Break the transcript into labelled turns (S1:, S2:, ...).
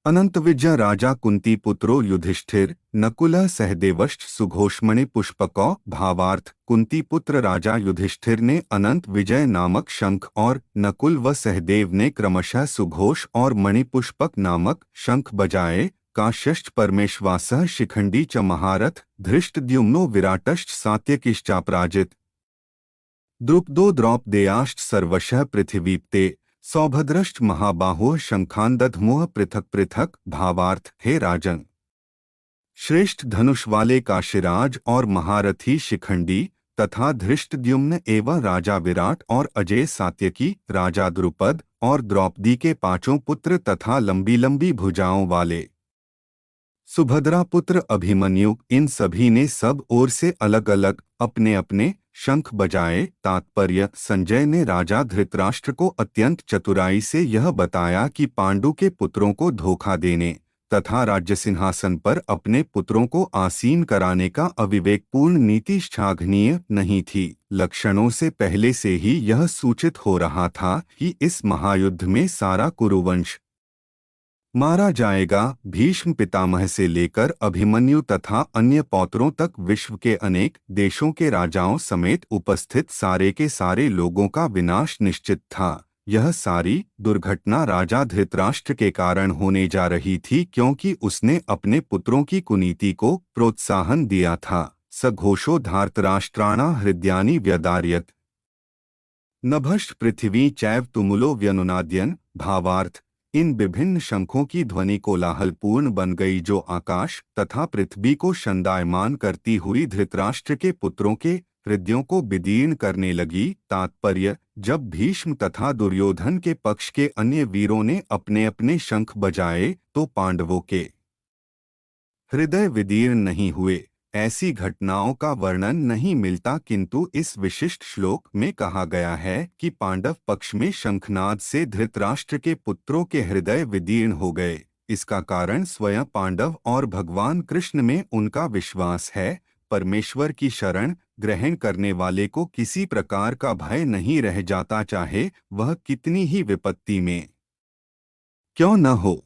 S1: अनंतविजय राजा कुंती पुत्रो युधिष्ठिर नकुल सहदेवश्च सुघोषमणि पुष्पकौ। भावार्थ कुंती पुत्र राजा युधिष्ठिर ने अनंत विजय नामक शंख और नकुल व सहदेव ने क्रमशः सुघोष और मणिपुष्पक नामक शंख बजाए। काश्यश्च परमेश्वासः शिखंडी च महारथ धृष्टद्युम्नो विराटश्च सात्यकिश्चापराजित। द्रुपदो द्रौपदेयाश्च सर्वशः पृथिवीप्ते सौभद्रश्च महाबाहुः शंखान्दधमुः पृथक पृथक। भावार्थ हे राजन, श्रेष्ठ धनुष वाले काशीराज और महारथी शिखंडी तथा धृष्टद्युम्न एवं राजा विराट और अजय सात्यकी, राजा द्रुपद और द्रौपदी के पांचों पुत्र तथा लंबी लंबी भुजाओं वाले सुभद्रा पुत्र अभिमन्यु, इन सभी ने सब ओर से अलग अलग अपने अपने शंख बजाए। तात्पर्य: संजय ने राजा धृतराष्ट्र को अत्यंत चतुराई से यह बताया कि पांडु के पुत्रों को धोखा देने तथा राज्य सिंहासन पर अपने पुत्रों को आसीन कराने का अविवेकपूर्ण नीति श्लाघनीय नहीं थी। लक्षणों से पहले से ही यह सूचित हो रहा था कि इस महायुद्ध में सारा कुरुवंश मारा जाएगा। भीष्म पितामह से लेकर अभिमन्यु तथा अन्य पौत्रों तक विश्व के अनेक देशों के राजाओं समेत उपस्थित सारे के सारे लोगों का विनाश निश्चित था। यह सारी दुर्घटना राजा धृतराष्ट्र के कारण होने जा रही थी, क्योंकि उसने अपने पुत्रों की कुनीति को प्रोत्साहन दिया था। सघोषो धार्तराष्ट्राणा हृदयानि व्यदार्यत नभश्च पृथ्वी चैव तुमुलो व्यनुनाद्यन। भावार्थ: इन विभिन्न शंखों की ध्वनि कोलाहलपूर्ण बन गई, जो आकाश तथा पृथ्वी को शंदायमान करती हुई धृतराष्ट्र के पुत्रों के हृदयों को विदीर्ण करने लगी। तात्पर्य: जब भीष्म तथा दुर्योधन के पक्ष के अन्य वीरों ने अपने अपने शंख बजाए तो पांडवों के हृदय विदीर्ण नहीं हुए। ऐसी घटनाओं का वर्णन नहीं मिलता, किंतु इस विशिष्ट श्लोक में कहा गया है कि पांडव पक्ष में शंखनाद से धृतराष्ट्र के पुत्रों के हृदय विदीर्ण हो गए। इसका कारण स्वयं पांडव और भगवान कृष्ण में उनका विश्वास है। परमेश्वर की शरण ग्रहण करने वाले को किसी प्रकार का भय नहीं रह जाता, चाहे वह कितनी ही विपत्ति में क्यों न हो।